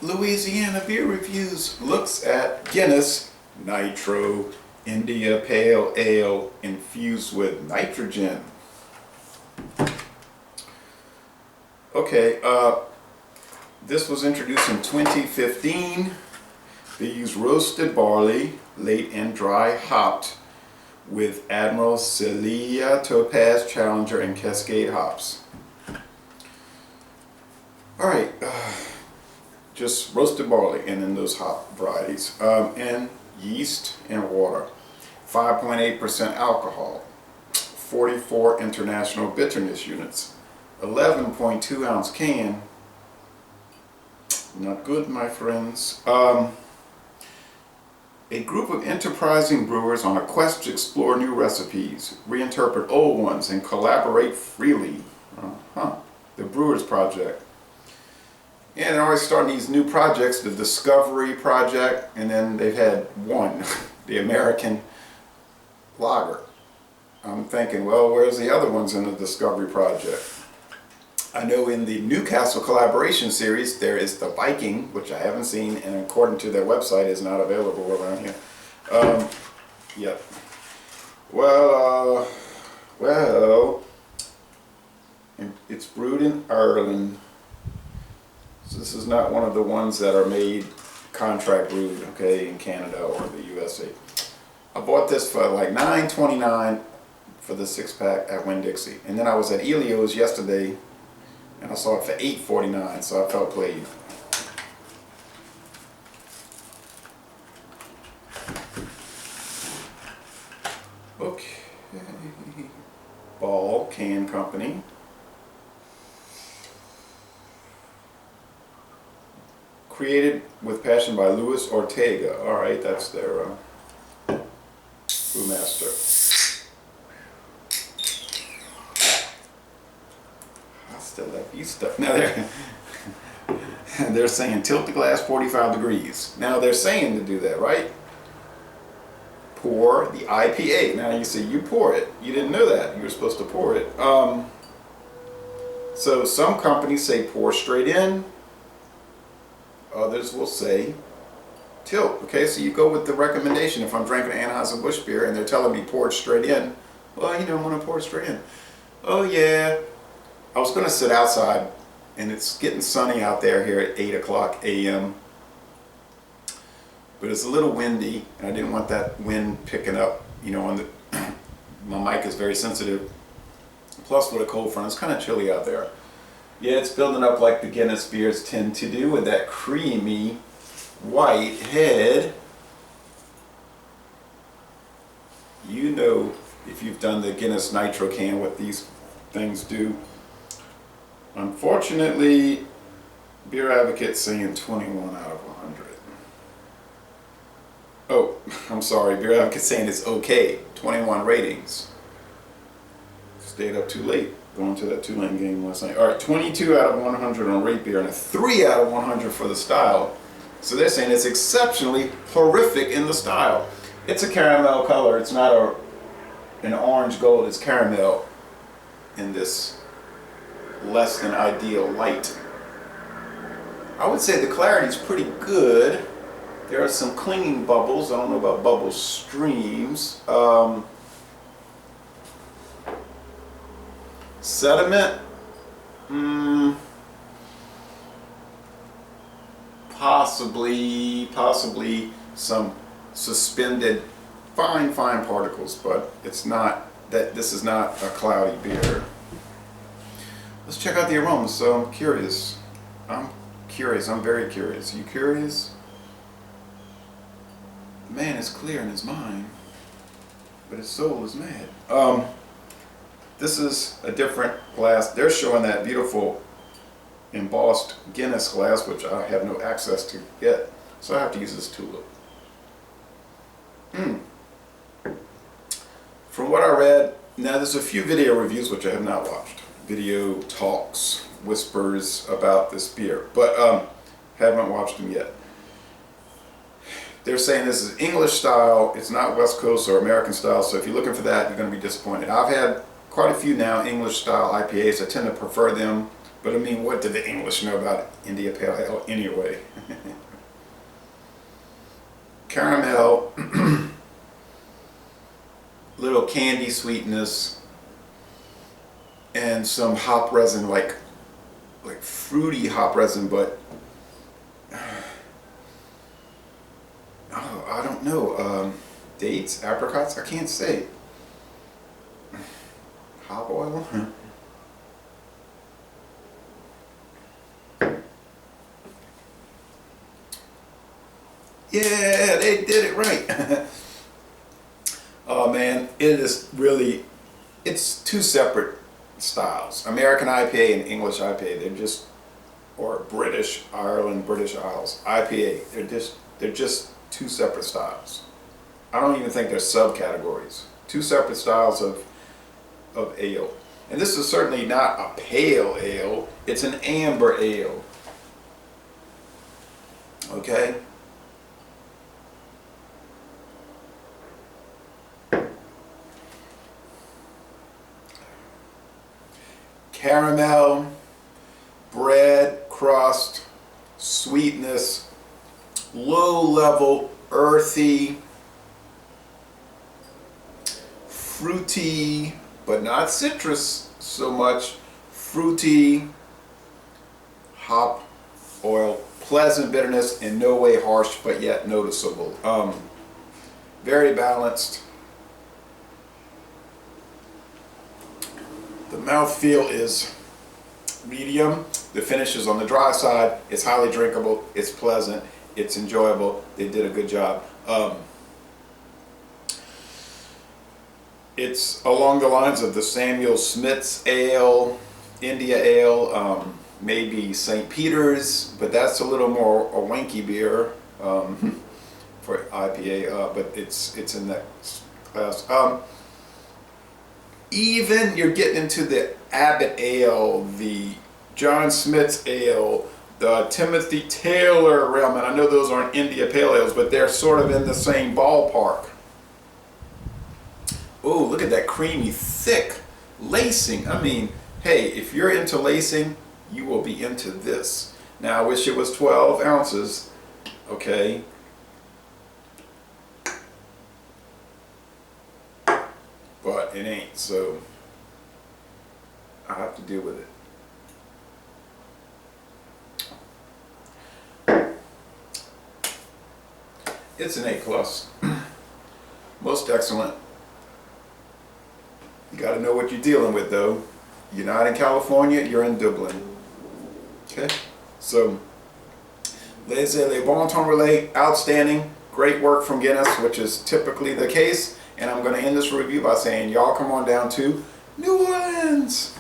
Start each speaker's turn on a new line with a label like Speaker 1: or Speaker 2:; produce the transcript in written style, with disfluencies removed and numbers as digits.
Speaker 1: Louisiana Beer Reviews looks at Guinness Nitro India Pale Ale infused with nitrogen. Okay, this was introduced in 2015. They use roasted barley, late and dry hopped with Admiral, Celeia, Topaz, Challenger, and Cascade hops. Alright, just roasted barley and then those hop varieties, and yeast and water. 5.8% alcohol, 44 international bitterness units, 11.2 ounce can. Not good, my friends. A group of enterprising brewers on a quest to explore new recipes, reinterpret old ones, and collaborate freely. The Brewers Project. Yeah, they're always starting these new projects, the Discovery Project, and then they've had one, the American Lager. I'm thinking, well, where's the other ones in the Discovery Project? I know in the Newcastle collaboration series there is the Viking, which I haven't seen, and according to their website is not available around here. Yep. Well, it's brewed in Ireland. So this is not one of the ones that are made contract brewed, okay, in Canada or the USA. I bought this for like $9.29 for the 6-pack at Winn-Dixie, and then I was at Elio's yesterday. And I saw it for $8.49, so I felt played. Okay. Ball Can Company. Created with passion by Luis Ortega. Alright, that's their brewmaster. Still like these stuff. Now they're saying tilt the glass 45 degrees. Now they're saying to do that, right? Pour the IPA. Now you say you pour it. You didn't know that. You were supposed to pour it. So some companies say pour straight in. Others will say tilt. Okay, so you go with the recommendation. If I'm drinking Anheuser-Busch beer and they're telling me pour it straight in, well, you don't want to pour it straight in. Oh yeah. I was going to sit outside, and it's getting sunny out there here at 8 o'clock a.m. But it's a little windy, and I didn't want that wind picking up, you know, on the my mic is very sensitive. Plus with a cold front, it's kind of chilly out there. Yeah, it's building up like the Guinness beers tend to do with that creamy white head. You know, if you've done the Guinness Nitro can, what these things do. Unfortunately, Beer Advocate's saying 21 out of 100. Oh, I'm sorry, Beer Advocate's saying it's okay. 21 ratings. Stayed up too late going to that Tulane game last night. Alright, 22 out of 100 on rate beer and a 3 out of 100 for the style. So they're saying it's exceptionally horrific in the style. It's a caramel color. It's not an orange gold. It's caramel in this less than ideal light. I would say the clarity is pretty good. There are some clinging bubbles. I don't know about bubble streams. Sediment, possibly some suspended fine particles, but it's not that. This is not a cloudy beer. Let's check out the aromas. So I'm curious. I'm very curious. You curious? The man is clear in his mind, but his soul is mad. This is a different glass. They're showing that beautiful embossed Guinness glass, which I have no access to yet. So I have to use this tulip. From what I read, now there's a few video reviews which I have not watched. Video talks, whispers about this beer, but haven't watched them yet. They're saying this is English style, it's not West Coast or American style, so if you're looking for that, you're going to be disappointed. I've had quite a few now English style IPAs. I tend to prefer them But I mean, what do the English know about India Pale Ale anyway? Caramel, little candy sweetness, and some hop resin, like fruity hop resin, but oh, I don't know. Dates, apricots, I can't say. Hop oil. Yeah, they did it right. Oh man, it is really, it's two separate styles. American IPA and English IPA, they're just, or British Ireland, British Isles IPA, they're just two separate styles. I don't even think they're subcategories. Two separate styles of ale. And this is certainly not a pale ale, it's an amber ale. Okay? Caramel, bread, crust, sweetness, low level, earthy, fruity, but not citrus so much, fruity, hop, oil, pleasant bitterness, in no way harsh, but yet noticeable. Very balanced. The mouthfeel is medium. The finish is on the dry side. It's highly drinkable. It's pleasant. It's enjoyable. They did a good job. It's along the lines of the Samuel Smith's Ale, India Ale, maybe St. Peter's, but that's a little more a wanky beer for IPA, but it's in that class. Even you're getting into the Abbott Ale, the John Smith's Ale, the Timothy Taylor realm, and I know those aren't India Pale Ales, but they're sort of in the same ballpark. Oh, look at that creamy, thick lacing. I mean, hey, if you're into lacing, you will be into this. Now, I wish it was 12 ounces, okay? But it ain't, so I have to deal with it. It's an A+. Most excellent. You got to know what you're dealing with, though. You're not in California, you're in Dublin. Okay? So, les bon temps relais, outstanding. Great work from Guinness, which is typically the case. And I'm going to end this review by saying, y'all come on down to New Orleans.